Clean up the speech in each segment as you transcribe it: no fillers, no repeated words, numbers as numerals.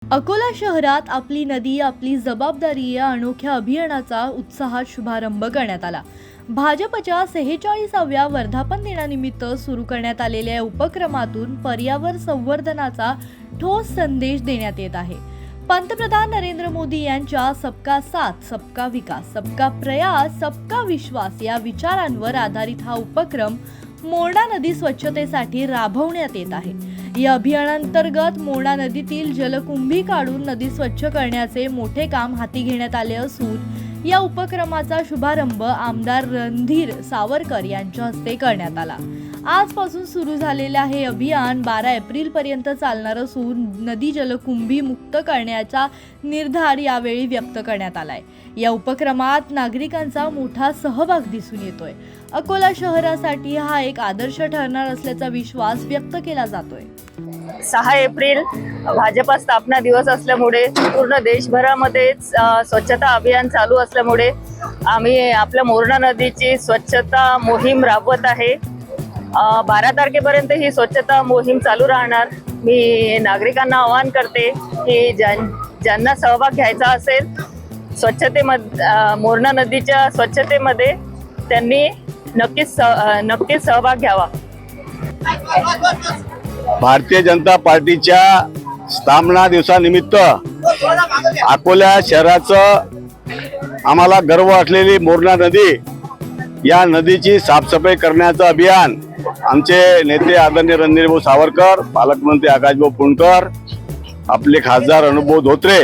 अकोला शहरात आपली नदी आपली जबाबदारी या अनोख्या अभियानाचा उत्साहात शुभारंभ करण्यात आला। भाजपच्या 46व्या वर्धापन दिनानिमित्त सुरू करण्यात आलेल्या या उपक्रमातून पर्यावरण संवर्धनाचा ठोस संदेश देण्यात येत आहे। पंतप्रधान नरेंद्र मोदी यांच्या सबका साथ सबका विकास सबका प्रयास सबका विश्वास या विचारांवर आधारित हा उपक्रम मोरणा नदी स्वच्छतेसाठी राबवण्यात येत आहे। या अभियानांतर्गत मोरणा नदीतील जलकुंभी काढून नदी स्वच्छ करण्याचे मोठे काम हाती घेण्यात आले असून या उपक्रमाचा शुभारंभ आमदार रणधीर सावरकर यांच्या हस्ते करण्यात आला। आजपासून सुरू झालेले हे अभियान 12 एप्रिल पर्यंत चालणार असून नदी जलकुंभी मुक्त करण्याचा निर्धार यावेळी व्यक्त करण्यात आलाय। या उपक्रमात नागरिकांचा मोठा सहभाग दिसून येतोय। अकोला शहरासाठी हा एक आदर्श ठरणार असल्याचा विश्वास व्यक्त केला जातोय। 6 एप्रिल भाजपा स्थापना दिवस असल्यामुळे पूर्ण देशभरामध्ये स्वच्छता अभियान चालू असल्यामुळे आम्ही आपल्या मोरणा नदीची स्वच्छता मोहीम राबवत आहे। 12 तारखेपर्यंत ही स्वच्छता मोहीम चालू राहणार। मी नागरिकांना आवाहन करते की ज्यांना सहभाग घ्यायचा असेल स्वच्छतेमध्ये, मोरणा नदीच्या स्वच्छतेमध्ये, त्यांनी नक्कीच सहभाग घ्यावा। भारतीय जनता पार्टीच्या स्थापना दिवसानिमित्त अकोला शहराचं आम्हाला गर्व असलेली मोरणा नदी या नदीची साफसफाई करण्याचं अभियान आमचे नेते आदरणीय रणधीर सावरकर, पालकमंत्री आकाशभाऊ पुणकर, आपले खासदार अनुभव धोत्रे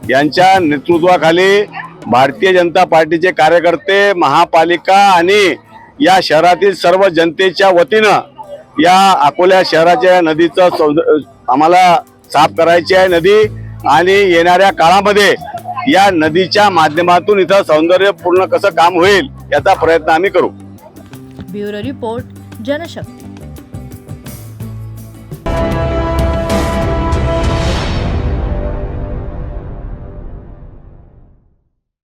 यांच्या नेतृत्वाखाली भारतीय जनता पार्टीचे कार्यकर्ते, महापालिका आणि या शहरातील सर्व जनतेच्या वतीनं या अकोला शहराच्या नदीचं आम्हाला साफ करायची आहे नदी, आणि येणाऱ्या काळामध्ये या नदीच्या माध्यमातून इथं सौंदर्यपूर्ण कसं काम होईल याचा प्रयत्न आम्ही करू। Bureau report, Janshakti.